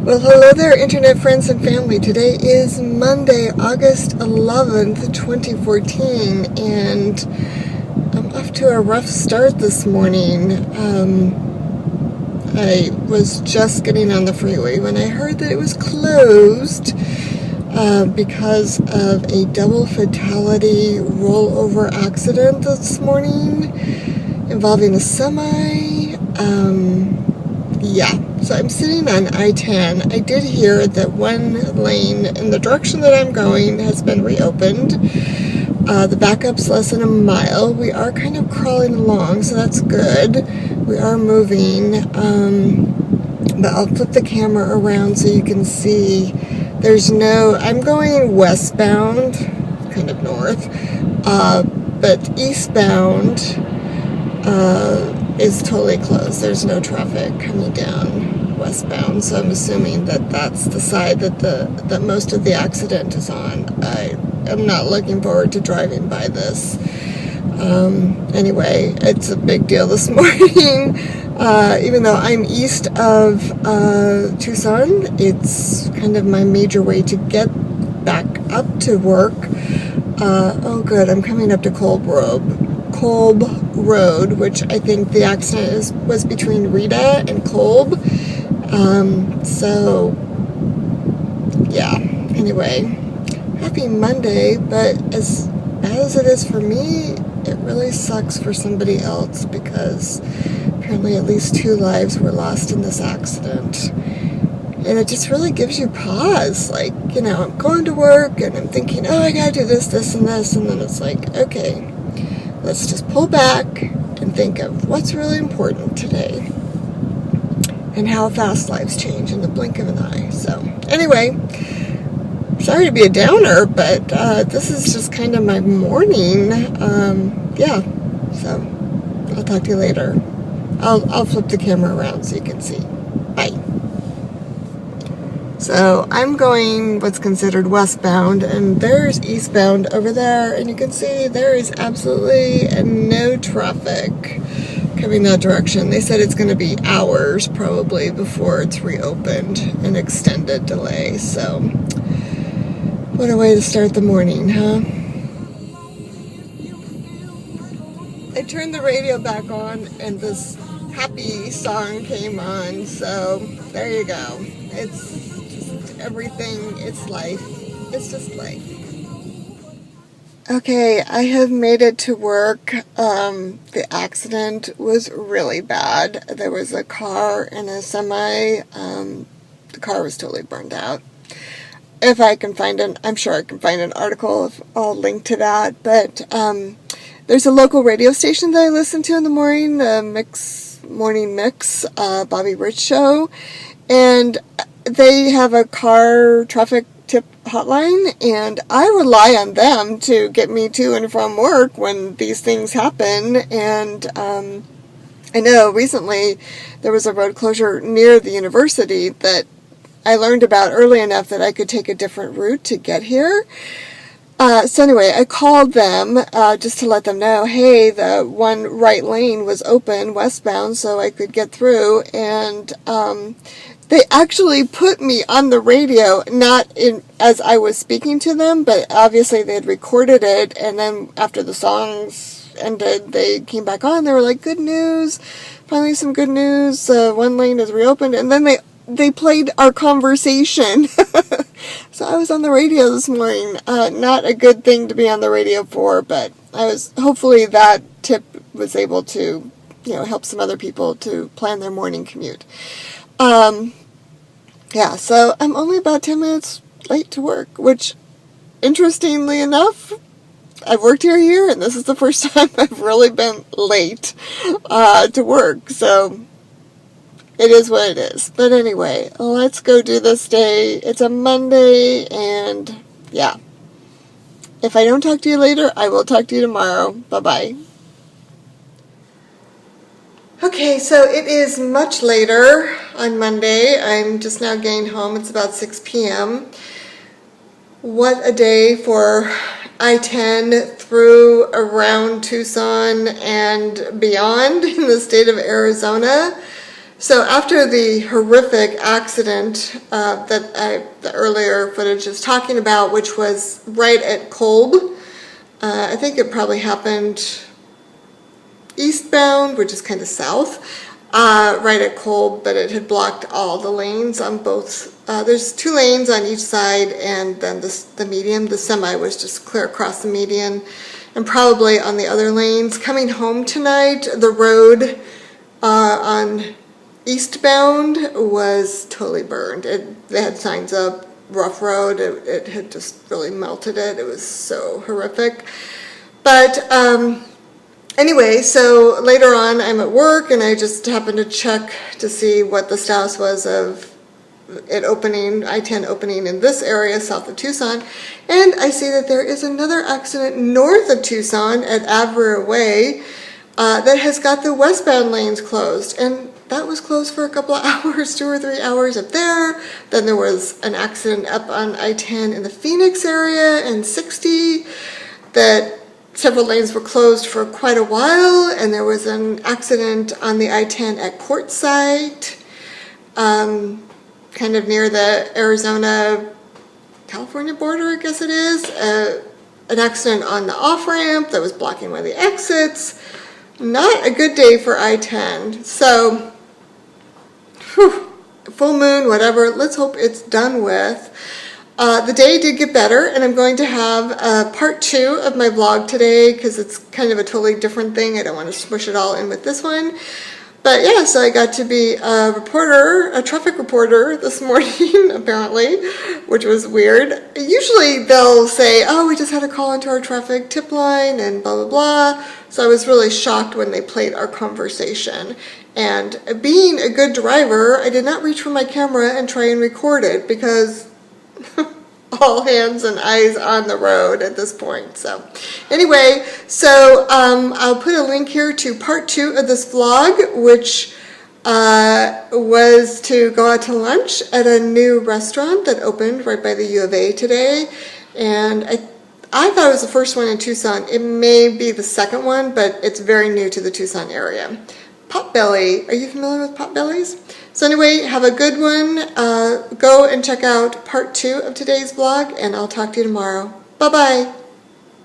Well, hello there, internet friends and family. Today is Monday, August 11th, 2014, and I'm off to a rough start this morning. I was just getting on the freeway when I heard that it was closed because of a double fatality rollover accident this morning involving a semi. So I'm sitting on I-10. I did hear that one lane in the direction that I'm going has been reopened. The backup's less than a mile. We are kind of crawling along, so that's good. We are moving, but I'll flip the camera around so you can see. I'm going westbound, kind of north, but eastbound is totally closed. There's no traffic coming down westbound, so I'm assuming that that's the side that most of the accident is on. I am not looking forward to driving by this. Anyway, it's a big deal this morning. Even though I'm east of Tucson, it's kind of my major way to get back up to work. Oh good, I'm coming up to Kolb Road, which I think the accident was between Rita and Kolb. Anyway, happy Monday, but as bad as it is for me, it really sucks for somebody else because apparently at least 2 lives were lost in this accident. And it just really gives you pause. Like, I'm going to work and I'm thinking, oh, I gotta do this, and this, and then it's like, okay, let's just pull back and think of what's really important today and how fast lives change in the blink of an eye. So, anyway, sorry to be a downer, but this is just kind of my morning. So I'll talk to you later. I'll flip the camera around so you can see. Bye. So I'm going what's considered westbound, and there's eastbound over there, and you can see there is absolutely no traffic coming that direction. They said it's going to be hours probably before it's reopened, an extended delay. So what a way to start the morning, huh? I turned the radio back on and this happy song came on, so there you go. It's just everything, it's life. It's just life. Okay, I have made it to work. The accident was really bad. There was a car and a semi. The car was totally burned out. If I can find I'm sure I can find an article. I'll link to that. But there's a local radio station that I listen to in the morning, the Morning Mix, Bobby Rich Show, and they have a car traffic tip hotline, and I rely on them to get me to and from work when these things happen. And I know recently there was a road closure near the university that I learned about early enough that I could take a different route to get here. So anyway, I called them just to let them know, hey, the one right lane was open westbound so I could get through, and they actually put me on the radio, not in as I was speaking to them, but obviously they had recorded it, and then after the songs ended, they came back on. They were like, good news, finally some good news, one lane is reopened, and then they played our conversation. So I was on the radio this morning. Not a good thing to be on the radio for, but hopefully that tip was able to, help some other people to plan their morning commute. So I'm only about 10 minutes late to work, which, interestingly enough, I've worked here, and this is the first time I've really been late to work, so it is what it is. But anyway, let's go do this day. It's a Monday, and if I don't talk to you later, I will talk to you tomorrow. Bye-bye. Okay, so it is much later on Monday. I'm just now getting home. It's about 6 p.m. What a day for I-10 through around Tucson and beyond in the state of Arizona. So after the horrific accident the earlier footage is talking about, which was right at Kolb, I think it probably happened eastbound, which is kind of south, right at Kolb, but it had blocked all the lanes on both. There's 2 lanes on each side, and then the median, the semi was just clear across the median, and probably on the other lanes. Coming home tonight, the road on eastbound was totally burned. They had signs up, rough road. It had just really melted it. It was so horrific. But anyway, so later on I'm at work and I just happened to check to see what the status was of it opening, I-10 opening in this area south of Tucson, and I see that there is another accident north of Tucson at Avera Way that has got the westbound lanes closed, and that was closed for a couple of hours, 2 or 3 hours up there. Then there was an accident up on I-10 in the Phoenix area and 60 that several lanes were closed for quite a while, and there was an accident on the I-10 at Quartzsite, kind of near the Arizona-California border, I guess it is. An accident on the off-ramp that was blocking one of the exits. Not a good day for I-10. So, full moon, whatever. Let's hope it's done with. The day did get better, and I'm going to have part 2 of my vlog today because it's kind of a totally different thing. I don't want to smush it all in with this one. But yeah, so I got to be a reporter, a traffic reporter this morning, apparently, which was weird. Usually they'll say, oh, we just had a call into our traffic tip line and blah, blah, blah. So I was really shocked when they played our conversation. And being a good driver, I did not reach for my camera and try and record it because all hands and eyes on the road at this point. So anyway, so I'll put a link here to part 2 of this vlog, which was to go out to lunch at a new restaurant that opened right by the U of A today. And I thought it was the first one in Tucson. It may be the second one, but it's very new to the Tucson area. Potbelly. Are you familiar with Potbellies? So anyway, have a good one. Go and check out part 2 of today's vlog, and I'll talk to you tomorrow. Bye-bye.